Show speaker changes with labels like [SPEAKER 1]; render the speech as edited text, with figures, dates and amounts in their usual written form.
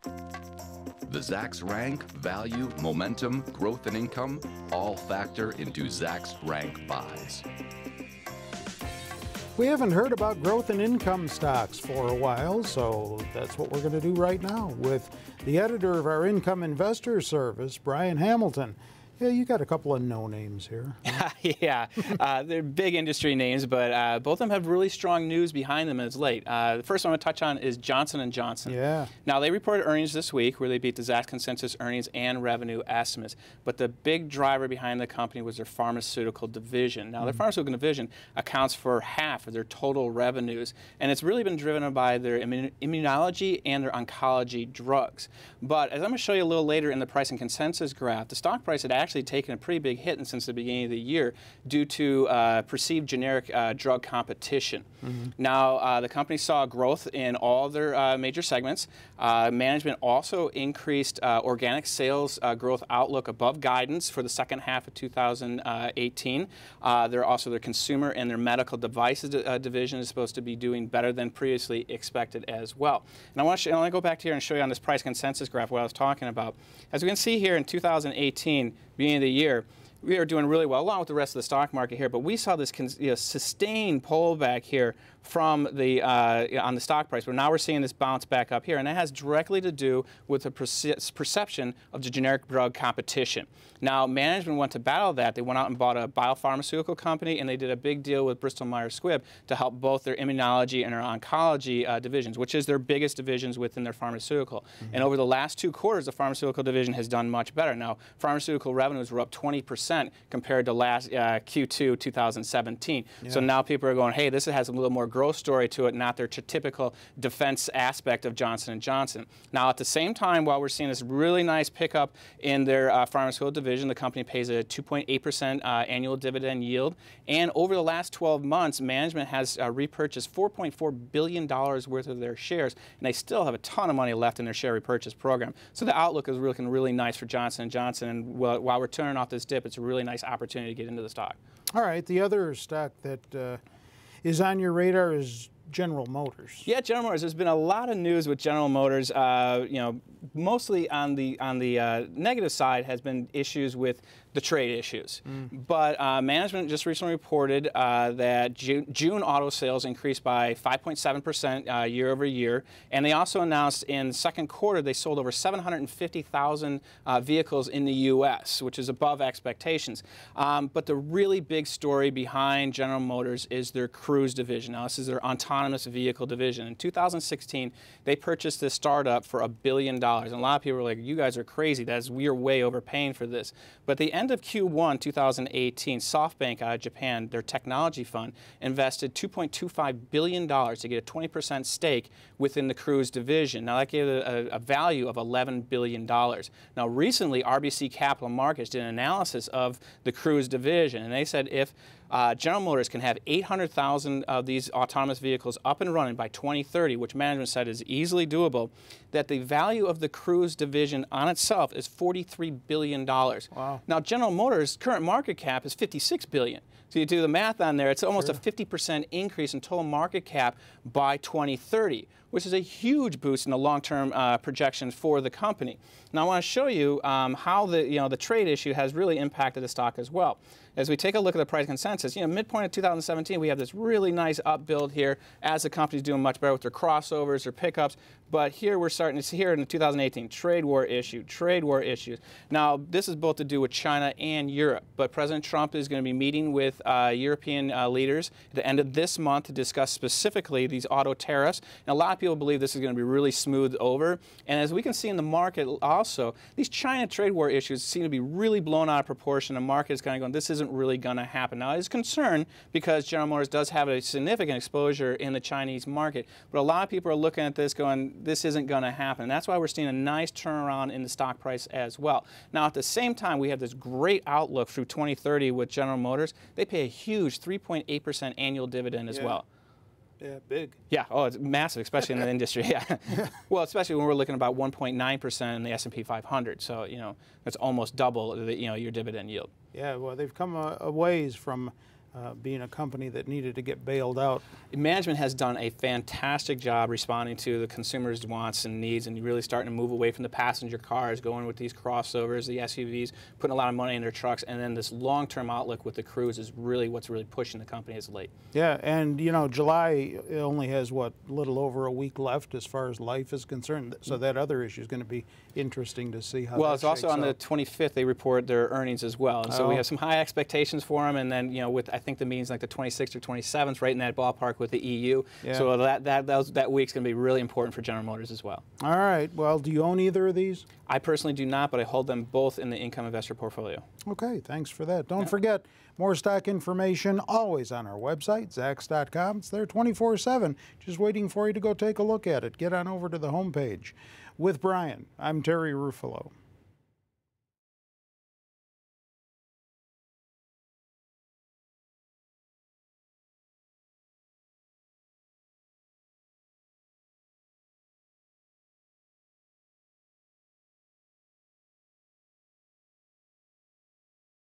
[SPEAKER 1] The Zacks rank, value, momentum, growth, and income all factor into Zacks rank buys.
[SPEAKER 2] We haven't heard about growth and income stocks for a while, so that's what we're going to do right now with the editor of our Income Investor Service, Brian Hamilton. Yeah, you got a couple of no names here.
[SPEAKER 3] Yeah, they're big industry names, but both of them have really strong news behind them as late. The first one I'm going to touch on is Johnson & Johnson.
[SPEAKER 2] Yeah.
[SPEAKER 3] Now, they reported earnings this week where they beat the Zacks consensus earnings and revenue estimates. But the big driver behind the company was their pharmaceutical division. Now, their pharmaceutical division accounts for half of their total revenues, and it's really been driven by their immunology and their oncology drugs. But as I'm going to show you a little later in the price and consensus graph, the stock price had actually taken a pretty big hit since the beginning of the year due to perceived generic drug competition. Now, the company saw growth in all their major segments. Management also increased organic sales growth outlook above guidance for the second half of 2018. Their consumer and their medical devices division is supposed to be doing better than previously expected as well. And I want to go back here and show you on this price consensus graph what I was talking about. As we can see here in 2018, beginning of the year, we are doing really well, along with the rest of the stock market here, but we saw this sustained pullback here from the on the stock price, but now we're seeing this bounce back up here, and that has directly to do with the perception of the generic drug competition. Now, management went to battle that. They went out and bought a biopharmaceutical company, and they did a big deal with Bristol Myers Squibb to help both their immunology and their oncology divisions, which is their biggest divisions within their pharmaceutical. And over the last 2 quarters, the pharmaceutical division has done much better. Now, pharmaceutical revenues were up 20% compared to last Q2 2017. Yeah. So now people are going, hey, this has a little more growth story to it, not their typical defense aspect of Johnson & Johnson. Now, at the same time, while we're seeing this really nice pickup in their pharmaceutical division, the company pays a 2.8% annual dividend yield. And over the last 12 months, management has repurchased $4.4 billion worth of their shares, and they still have a ton of money left in their share repurchase program. So the outlook is looking really nice for Johnson & Johnson, and while we're turning off this dip, it's a really nice opportunity to get into the stock.
[SPEAKER 2] All right, the other stock that is on your radar is General Motors.
[SPEAKER 3] Yeah, General Motors. There's been a lot of news with General Motors. Mostly on the negative side has been issues with the trade issues. But management just recently reported that June auto sales increased by 5.7% year over year, and they also announced in the second quarter they sold over 750,000 vehicles in the U.S., which is above expectations. But the really big story behind General Motors is their Cruise division. Now, this is their autonomous vehicle division. In 2016, they purchased this startup for $1 billion. And a lot of people are like, you guys are crazy. We're way overpaying for this. But at the end of Q1 2018, SoftBank out of Japan, their technology fund, invested $2.25 billion to get a 20% stake within the Cruise division. Now, that gave it a value of $11 billion. Now, recently, RBC Capital Markets did an analysis of the Cruise division, and they said if General Motors can have 800,000 of these autonomous vehicles up and running by 2030, which management said is easily doable, that the value of the Cruise division on itself is $43 billion.
[SPEAKER 2] Wow.
[SPEAKER 3] Now, General Motors' current market cap is $56 billion. So you do the math on there, it's almost a 50% increase in total market cap by 2030, which is a huge boost in the long-term projections for the company. Now, I want to show you how the trade issue has really impacted the stock as well. As we take a look at the price consensus, midpoint of 2017, we have this really nice up build here as the company's doing much better with their crossovers, their pickups. But here we're starting to see here in 2018, trade war issues. Now, this is both to do with China and Europe. But President Trump is going to be meeting with European leaders at the end of this month to discuss specifically these auto tariffs. And a lot of people believe this is going to be really smoothed over. And as we can see in the market also, these China trade war issues seem to be really blown out of proportion. The market is kind of going, this isn't really going to happen. Now, it's a concern because General Motors does have a significant exposure in the Chinese market. But a lot of people are looking at this going, this isn't going to happen. And that's why we're seeing a nice turnaround in the stock price as well. Now, at the same time, we have this great outlook through 2030 with General Motors. They pay a huge 3.8% annual dividend as well.
[SPEAKER 2] Yeah, big.
[SPEAKER 3] Yeah, oh, it's massive, especially in the industry. Yeah, well, especially when we're looking at about 1.9% in the S&P 500. So that's almost double your dividend yield.
[SPEAKER 2] Yeah, well, they've come a ways from being a company that needed to get bailed out.
[SPEAKER 3] Management has done a fantastic job responding to the consumers' wants and needs, and really starting to move away from the passenger cars, going with these crossovers, the SUVs, putting a lot of money in their trucks, and then this long-term outlook with the Cruise is really what's really pushing the company as of late.
[SPEAKER 2] Yeah, and you know, July only has, what, a little over a week left as far as life is concerned, so that other issue is going to be interesting to see how
[SPEAKER 3] well,
[SPEAKER 2] that
[SPEAKER 3] it's also on
[SPEAKER 2] out.
[SPEAKER 3] the 25th they report their earnings as well, and so we have some high expectations for them, and then, you know, with I think the meeting's like the 26th or 27th, right in that ballpark with the EU.
[SPEAKER 2] Yeah.
[SPEAKER 3] So that week's going to be really important for General Motors as well.
[SPEAKER 2] All right. Well, do you own either of these?
[SPEAKER 3] I personally do not, but I hold them both in the income investor portfolio.
[SPEAKER 2] Okay, thanks for that. Don't forget, more stock information always on our website, Zacks.com. It's there 24/7, just waiting for you to go take a look at it. Get on over to the homepage. With Brian, I'm Terry Ruffalo.